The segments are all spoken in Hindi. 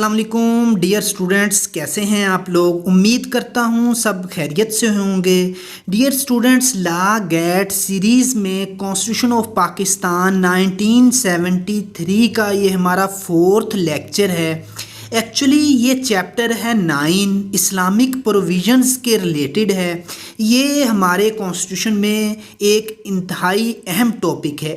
अस्सलाम वालेकुम डियर स्टूडेंट्स, कैसे हैं आप लोग। उम्मीद करता हूँ सब खैरियत से होंगे। Dear students, law gate series में कॉन्स्टिट्यूशन ऑफ पाकिस्तान 1973 का ये हमारा 4th लेक्चर है। एक्चुअली ये चैप्टर है 9 इस्लामिक प्रोविजंस के रिलेटेड है। ये हमारे कॉन्स्टिट्यूशन में एक इंतहाई अहम टॉपिक है।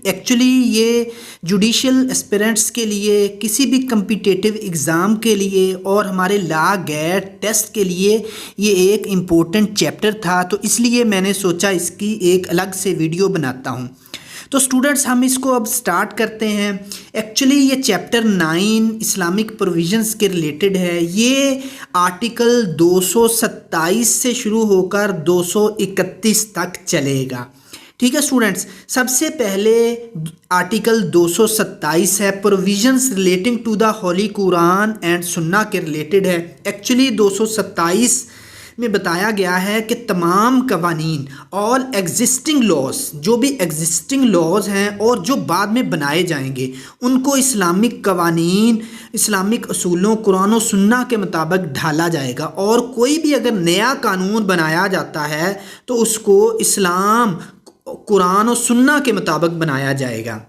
एक्चुअली ये जुडिशल एस्पिरेंट्स के लिए, किसी भी कम्पिटिटिव एग्ज़ाम के लिए और हमारे लॉ गेट टेस्ट के लिए ये एक इम्पोर्टेंट चैप्टर था, तो इसलिए मैंने सोचा इसकी एक अलग से वीडियो बनाता हूँ। तो स्टूडेंट्स, हम इसको अब स्टार्ट करते हैं। एक्चुअली ये चैप्टर 9 इस्लामिक प्रोविजंस के रिलेटेड है। ये आर्टिकल 227 से शुरू होकर 231 तक चलेगा। ठीक है स्टूडेंट्स, सबसे पहले आर्टिकल 227 है, provisions relating to the holy Quran and Sunnah के रिलेटेड है। एक्चुअली 227 में बताया गया है कि तमाम कवानीन, ऑल एग्जिस्टिंग लॉज, जो भी एग्जिस्टिंग लॉज हैं और जो बाद में बनाए जाएंगे, उनको इस्लामिक कवानीन, इस्लामिक असूलों, कुरान और सुन्ना के मुताबिक ढाला जाएगा। और कोई भी अगर नया कानून बनाया जाता है तो उसको इस्लाम, कुरान और सुन्ना के मुताबिक बनाया जाएगा।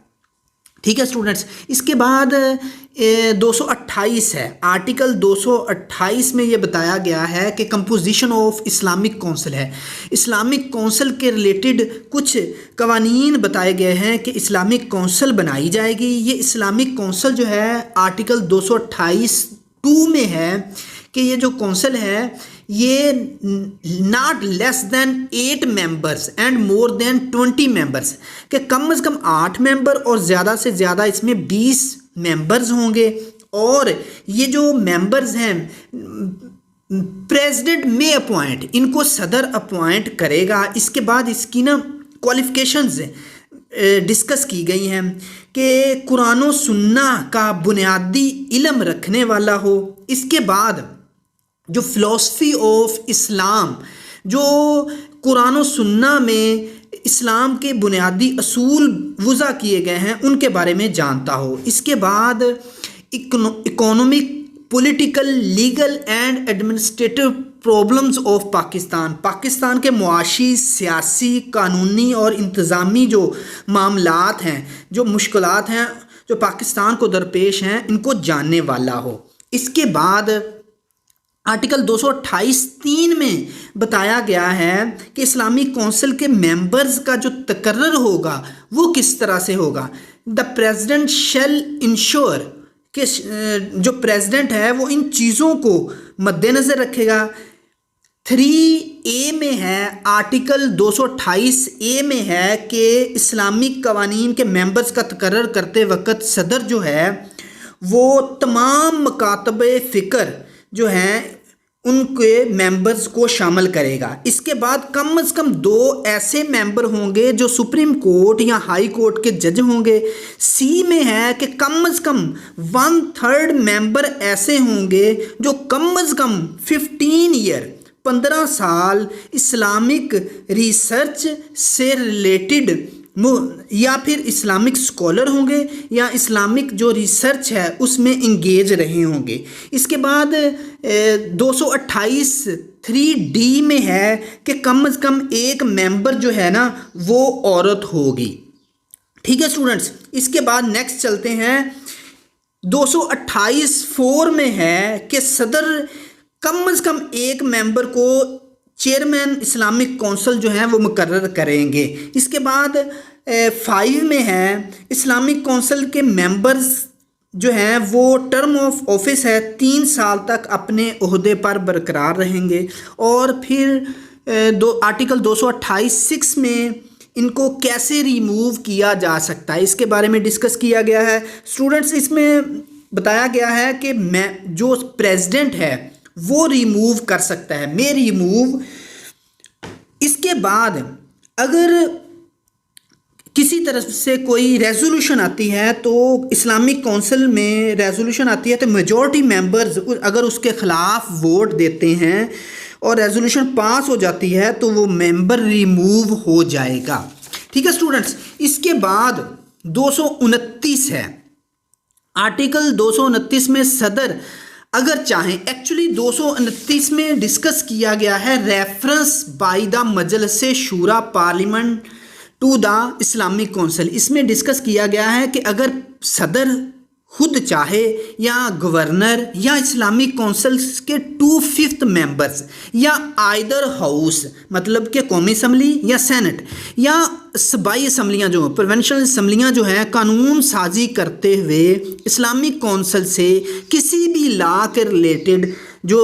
ठीक है स्टूडेंट्स, इसके बाद 228 है। आर्टिकल 228 में ये बताया गया है कि कंपोजिशन ऑफ इस्लामिक काउंसिल है। इस्लामिक काउंसिल के रिलेटेड कुछ कवानीन बताए गए हैं कि इस्लामिक काउंसिल बनाई जाएगी। ये इस्लामिक काउंसिल जो है आर्टिकल 228(2) में है कि ये जो काउंसिल है ये not less than 8 members and more than 20 members, के कम से कम 8 मेंबर और ज़्यादा से ज़्यादा इसमें 20 मेंबर्स होंगे। और ये जो मेंबर्स हैं प्रेसिडेंट में अपॉइंट, इनको सदर अपॉइंट करेगा। इसके बाद इसकी ना क्वालिफिकेशंस डिस्कस की गई हैं कि कुरान और सुन्ना का बुनियादी इल्म रखने वाला हो। इसके बाद जो फ़िलासफ़ी ऑफ इस्लाम, जो कुरान और सुन्ना में इस्लाम के बुनियादी असूल वज़ा किए गए हैं, उनके बारे में जानता हो। इसके बाद economic, political, legal and administrative problems of Pakistan, Pakistan के मुआशी, सियासी, कानूनी और इंतज़ामी जो मामलात हैं, जो मुश्किलात हैं जो पाकिस्तान को दरपेश हैं, इनको जानने वाला हो। इसके बाद आर्टिकल 228(3) में बताया गया है कि इस्लामिक काउंसिल के मेंबर्स का जो तकर्रर होगा वो किस तरह से होगा। द प्रेसिडेंट शैल इंश्योर कि जो प्रेसिडेंट है वो इन चीज़ों को मद्देनज़र रखेगा। 3A में है, आर्टिकल 228A में है कि इस्लामिक कवानीन के मेंबर्स का तकर्रर करते वक्त सदर जो है वो तमाम मकातबे फ़िक्र जो हैं उनके मेंबर्स को शामिल करेगा। इसके बाद कम से कम 2 ऐसे मेंबर होंगे जो सुप्रीम कोर्ट या हाई कोर्ट के जज होंगे। सी में है कि कम से कम 1/3 मेंबर ऐसे होंगे जो कम से कम 15 साल इस्लामिक रिसर्च से रिलेटेड या फिर इस्लामिक स्कॉलर होंगे या इस्लामिक जो रिसर्च है उसमें इंगेज रहे होंगे। इसके बाद 228(3D) में है कि कम से कम एक मेंबर जो है ना वो औरत होगी। ठीक है स्टूडेंट्स, इसके बाद नेक्स्ट चलते हैं। 228(4) में है कि सदर कम से कम एक मेंबर को चेयरमैन इस्लामिक काउंसिल जो है वो मुकर्रर करेंगे। इसके बाद 5 में है इस्लामिक काउंसिल के मेंबर्स जो हैं वो टर्म ऑफ ऑफिस है 3 साल तक अपने ओहदे पर बरकरार रहेंगे। और फिर आर्टिकल 228(6) में इनको कैसे रिमूव किया जा सकता है इसके बारे में डिस्कस किया गया है। स्टूडेंट्स, इसमें बताया गया है कि जो प्रेसिडेंट है वो रिमूव कर सकता है, मे रिमूव। इसके बाद अगर किसी तरफ से कोई रेजोल्यूशन आती है तो इस्लामिक काउंसिल में रेजोल्यूशन आती है तो मेजॉरिटी मेंबर्स अगर उसके ख़िलाफ़ वोट देते हैं और रेजोल्यूशन पास हो जाती है तो वो मेंबर रिमूव हो जाएगा। ठीक है स्टूडेंट्स, इसके बाद 229 है। आर्टिकल 229 में सदर अगर चाहें, एक्चुअली 229 में डिस्कस किया गया है reference bye the Majlis Shura parliament to the Islamic council. इसमें डिस्कस किया गया है कि अगर सदर खुद चाहे या गवर्नर या इस्लामिक काउंसिल के 2/5 मेंबर्स या आइदर हाउस मतलब कि कौमी असम्बली या सेनेट या सूबाई असम्बलियाँ जो प्रोविंशियल असम्बलियाँ जो हैं कानून साजी करते हुए इस्लामिक काउंसिल से किसी भी लॉ के रिलेटेड जो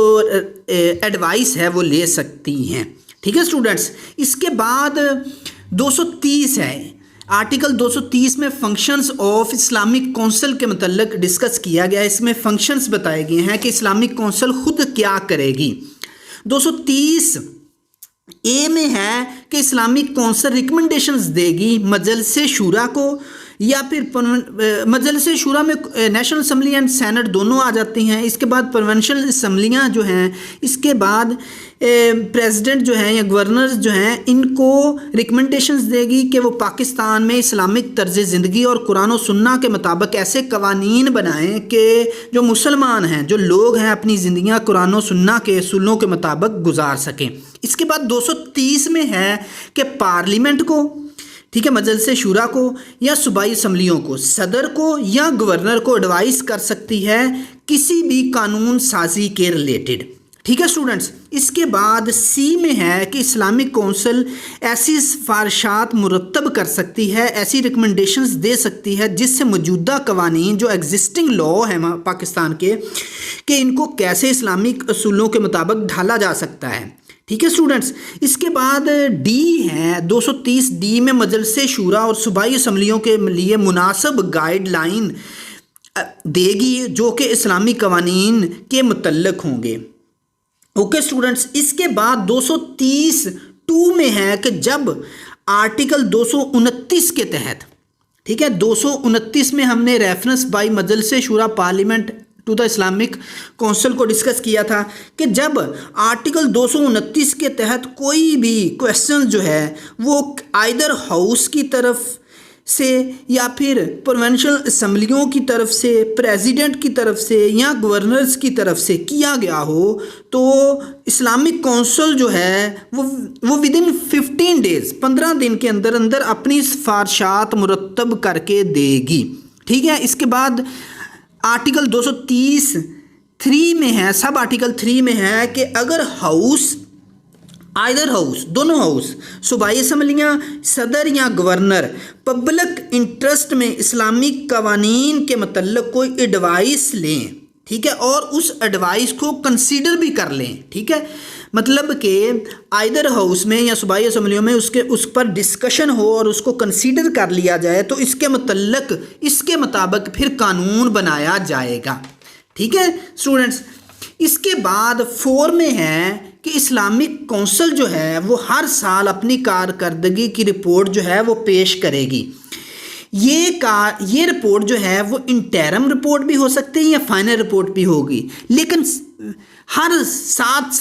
एडवाइस है वो ले सकती हैं। ठीक है स्टूडेंट्स। इसके बाद 230 है, आर्टिकल 230 में फंक्शंस ऑफ इस्लामिक काउंसिल के मतलब डिस्कस किया गया है। इसमें फंक्शंस बताए गए हैं कि इस्लामिक काउंसिल खुद क्या करेगी। 230 ए में है कि इस्लामिक काउंसिल रिकमेंडेशंस देगी मजलिस शूरा को या फिर मजलिस शूरा में नेशनल असम्बली एंड सेनेट दोनों आ जाती हैं। इसके बाद प्रोविंशियल असम्बलियाँ जो हैं, इसके बाद प्रेसिडेंट जो हैं या गवर्नर जो हैं, इनको रिकमेंडेशंस देगी कि वो पाकिस्तान में इस्लामिक तर्ज ज़िंदगी और कुरान और सुन्ना के मुताबिक ऐसे कवानीन बनाएं कि जो मुसलमान हैं, जो लोग हैं, अपनी ज़िंदगियाँ कुरान और सुन्ना के असूलों के मुताबिक गुजार सकें। इसके बाद 230 में है कि पार्लियामेंट को, ठीक है, मजलिस शूरा को या सूबाई असम्बलियों को, सदर को या गवर्नर को एडवाइस कर सकती है किसी भी कानून साजी के रिलेटेड। ठीक है स्टूडेंट्स। इसके बाद सी में है कि इस्लामिक काउंसिल ऐसी सिफारिशात मुरतब कर सकती है, ऐसी रिकमेंडेशंस दे सकती है जिससे मौजूदा कवानीन जो एग्जिस्टिंग लॉ है पाकिस्तान के, कि इनको कैसे इस्लामिक असूलों के मुताबिक ढाला जा सकता है। ठीक है स्टूडेंट्स। इसके बाद डी है 230 डी में मजलिस शूरा और सूबाई असम्बलियों के लिए मुनासिब गाइडलाइन देगी जो कि इस्लामी कवानीन के मुतल्लिक होंगे। Okay students. इसके बाद 230 2 में है कि जब आर्टिकल 229 के तहत, ठीक है, 229 में हमने reference by Majlis Shura parliament to the Islamic council को डिस्कस किया था कि जब आर्टिकल 229 के तहत कोई भी क्वेश्चन जो है वो आइदर हाउस की तरफ से या फिर प्रोविंशियल असम्बलियों की तरफ से, प्रेसिडेंट की तरफ से या गवर्नर्स की तरफ से किया गया हो, तो इस्लामिक काउंसिल जो है वो विदिन 15 डेज़ 15 दिन के अंदर अंदर अपनी सिफारिशात मुरतब करके देगी। ठीक है। इसके बाद आर्टिकल 230 3 में है, सब आर्टिकल 3 में है कि अगर हाउस, आइदर हाउस, दोनों हाउस, सूबाई असम्बलियाँ, सदर या गवर्नर पब्लिक इंटरेस्ट में इस्लामिक कवानीन के मतलब कोई एडवाइस लें, ठीक है, और उस एडवाइस को कंसीडर भी कर लें। ठीक है, मतलब कि आइदर हाउस में या सूबाई असम्बलियों में उस पर डिस्कशन हो और उसको कंसीडर कर लिया जाए तो इसके मतलब इसके मुताबिक फिर कानून बनाया जाएगा। ठीक है स्टूडेंट्स। इसके बाद 4 में है कि इस्लामिक काउंसिल जो है वो हर साल अपनी कारकर्दगी की रिपोर्ट जो है वो पेश करेगी। ये रिपोर्ट जो है वो इंटरम रिपोर्ट भी हो सकती है या फाइनल रिपोर्ट भी होगी, लेकिन हर 7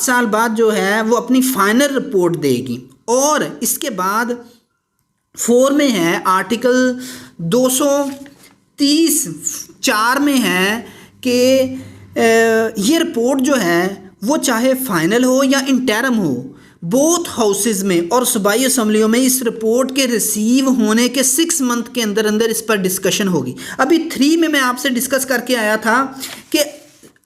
साल बाद जो है वो अपनी फाइनल रिपोर्ट देगी। और इसके बाद 4 में है आर्टिकल 230 4 में है कि ये रिपोर्ट जो है वो चाहे फाइनल हो या इंटरम हो, बोथ हाउसेज में और सूबाई असम्बलियों में इस रिपोर्ट के रिसीव होने के 6 मंथ के अंदर अंदर इस पर डिस्कशन होगी। अभी 3 में मैं आपसे डिस्कस करके आया था कि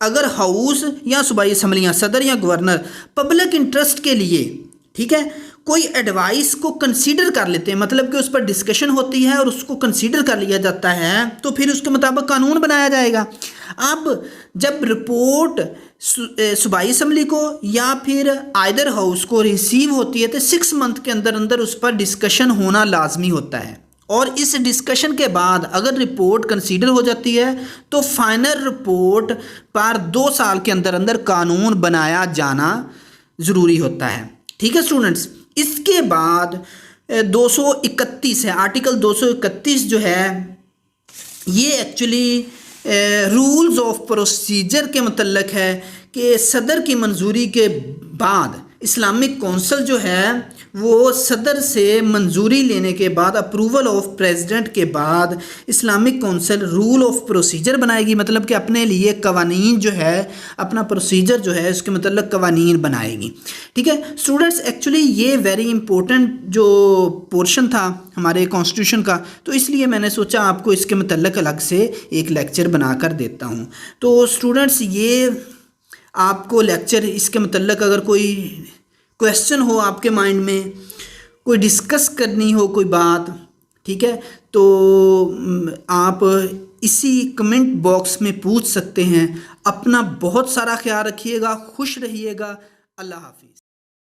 अगर हाउस या सूबाई असम्बलियाँ, सदर या गवर्नर पब्लिक इंटरेस्ट के लिए, ठीक है, कोई एडवाइस को कंसीडर कर लेते हैं, मतलब कि उस पर डिस्कशन होती है और उसको कंसीडर कर लिया जाता है, तो फिर उसके मुताबिक कानून बनाया जाएगा। अब जब रिपोर्ट सूबाई असम्बली को या फिर आइदर हाउस को रिसीव होती है तो 6 मंथ के अंदर अंदर उस पर डिस्कशन होना लाजमी होता है। और इस डिस्कशन के बाद अगर रिपोर्ट कंसीडर हो जाती है तो फाइनल रिपोर्ट पर 2 साल के अंदर अंदर कानून बनाया जाना ज़रूरी होता है। ठीक है स्टूडेंट्स। इसके बाद 231 है, आर्टिकल 231 जो है ये एक्चुअली रूल्स ऑफ प्रोसीजर के मतलब है कि सदर की मंजूरी के बाद इस्लामिक कौंसल जो है वो सदर से मंजूरी लेने के बाद, अप्रूवल ऑफ प्रेसिडेंट के बाद, Islamic council rule of procedure बनाएगी, मतलब कि अपने लिए कवानीन जो है, अपना प्रोसीजर जो है उसके मतलब कवानीन बनाएगी। ठीक है स्टूडेंट्स, एक्चुअली ये वेरी इंपॉर्टेंट जो पोर्शन था हमारे कॉन्स्टिट्यूशन का, तो इसलिए मैंने सोचा आपको इसके मतलब अलग से एक लेक्चर बना कर देता हूँ। तो स्टूडेंट्स, ये आपको लेक्चर इसके मतलब अगर कोई क्वेश्चन हो आपके माइंड में, कोई डिस्कस करनी हो कोई बात, ठीक है, तो आप इसी कमेंट बॉक्स में पूछ सकते हैं। अपना बहुत सारा ख्याल रखिएगा, खुश रहिएगा। अल्लाह हाफिज़।